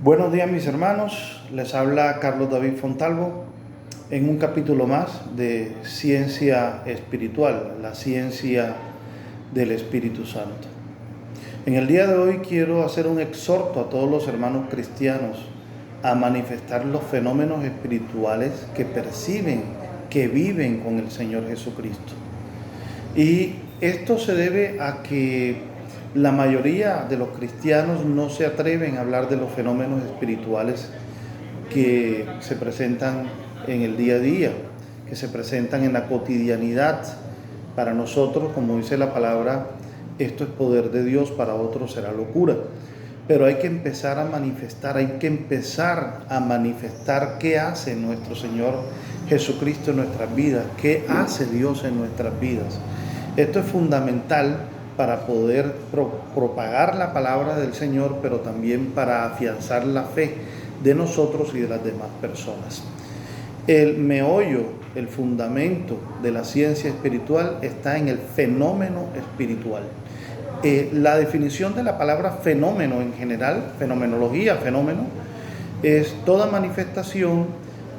Buenos días mis hermanos, les habla Carlos David Fontalvo en un capítulo más de Ciencia Espiritual, la ciencia del Espíritu Santo. En el día de hoy quiero hacer un exhorto a todos los hermanos cristianos a manifestar los fenómenos espirituales que perciben, que viven con el Señor Jesucristo. Y esto se debe a que la mayoría de los cristianos no se atreven a hablar de los fenómenos espirituales que se presentan en el día a día, que se presentan en la cotidianidad. Para nosotros, como dice la palabra, esto es poder de Dios, para otros será locura. Pero hay que empezar a manifestar qué hace nuestro Señor Jesucristo en nuestras vidas, qué hace Dios en nuestras vidas. Esto es fundamental para poder propagar la palabra del Señor, pero también para afianzar la fe de nosotros y de las demás personas. El meollo, el fundamento de la ciencia espiritual está en el fenómeno espiritual. La definición de la palabra fenómeno en general, fenomenología, fenómeno, es toda manifestación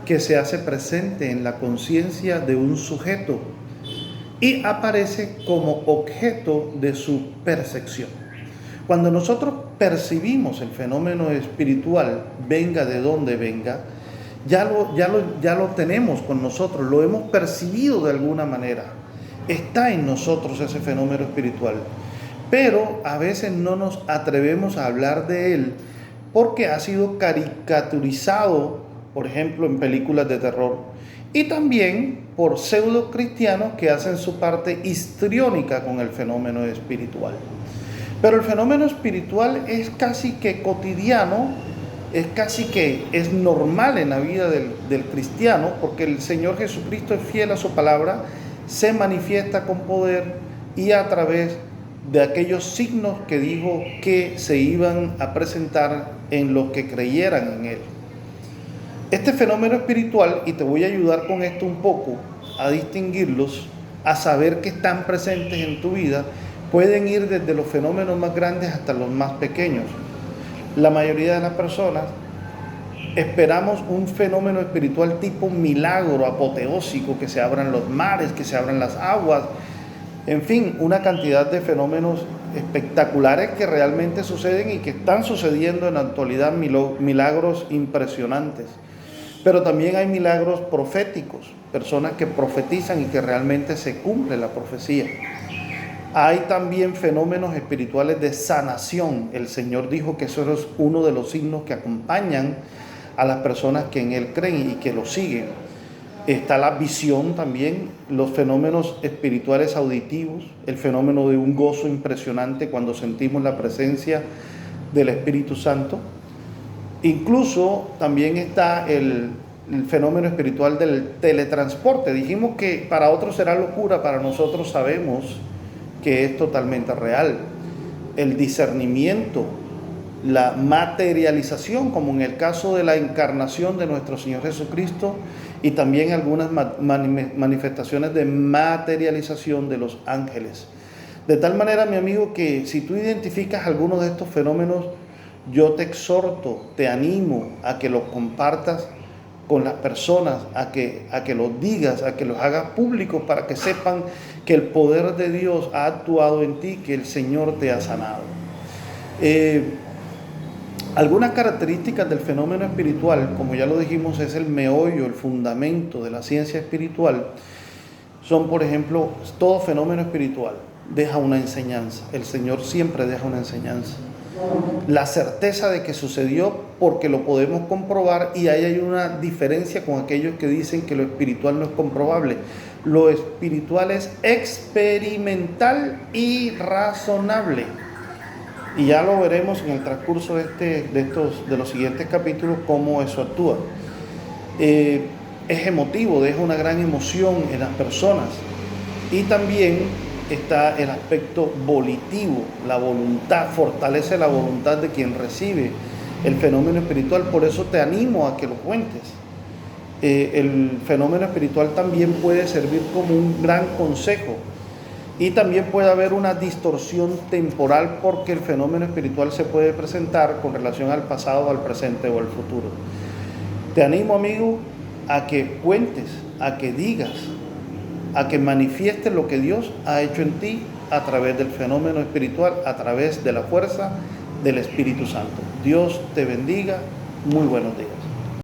que se hace presente en la conciencia de un sujeto y aparece como objeto de su percepción. Cuando nosotros percibimos el fenómeno espiritual, venga de donde venga, ya lo tenemos con nosotros, lo hemos percibido de alguna manera. Está en nosotros ese fenómeno espiritual, pero a veces no nos atrevemos a hablar de él porque ha sido caricaturizado, por ejemplo, en películas de terror, y también por pseudo cristianos que hacen su parte histriónica con el fenómeno espiritual. Pero el fenómeno espiritual es casi que cotidiano, es normal en la vida del cristiano, porque el Señor Jesucristo es fiel a su palabra, se manifiesta con poder y a través de aquellos signos que dijo que se iban a presentar en los que creyeran en Él. Este fenómeno espiritual, y te voy a ayudar con esto un poco a distinguirlos, a saber que están presentes en tu vida, pueden ir desde los fenómenos más grandes hasta los más pequeños. La mayoría de las personas esperamos un fenómeno espiritual tipo milagro apoteósico, que se abran los mares, que se abran las aguas, en fin, una cantidad de fenómenos espectaculares que realmente suceden y que están sucediendo en la actualidad, milagros impresionantes. Pero también hay milagros proféticos, personas que profetizan y que realmente se cumple la profecía. Hay también fenómenos espirituales de sanación. El Señor dijo que eso es uno de los signos que acompañan a las personas que en Él creen y que lo siguen. Está la visión también, los fenómenos espirituales auditivos, el fenómeno de un gozo impresionante cuando sentimos la presencia del Espíritu Santo. Incluso también está el fenómeno espiritual del teletransporte. Dijimos que para otros será locura, para nosotros sabemos que es totalmente real. El discernimiento, la materialización, como en el caso de la encarnación de nuestro Señor Jesucristo, y también algunas manifestaciones de materialización de los ángeles. De tal manera, mi amigo, que si tú identificas alguno de estos fenómenos, yo te exhorto, te animo a que los compartas con las personas, a que los digas, a que los hagas públicos para que sepan que el poder de Dios ha actuado en ti, que el Señor te ha sanado. Algunas características del fenómeno espiritual, como ya lo dijimos, es el meollo, el fundamento de la ciencia espiritual. Son, por ejemplo, todo fenómeno espiritual deja una enseñanza. El Señor siempre deja una enseñanza. La certeza de que sucedió porque lo podemos comprobar, y ahí hay una diferencia con aquellos que dicen que lo espiritual no es comprobable. Lo espiritual es experimental y razonable. Y ya lo veremos en el transcurso de los siguientes capítulos cómo eso actúa. Es emotivo, deja una gran emoción en las personas. Y también está el aspecto volitivo, la voluntad, fortalece la voluntad de quien recibe el fenómeno espiritual. Por eso te animo a que lo cuentes. El fenómeno espiritual también puede servir como un gran consejo. Y también puede haber una distorsión temporal porque el fenómeno espiritual se puede presentar con relación al pasado, al presente o al futuro. Te animo, amigo, a que cuentes, a que digas, a que manifiestes lo que Dios ha hecho en ti a través del fenómeno espiritual, a través de la fuerza del Espíritu Santo. Dios te bendiga. Muy buenos días.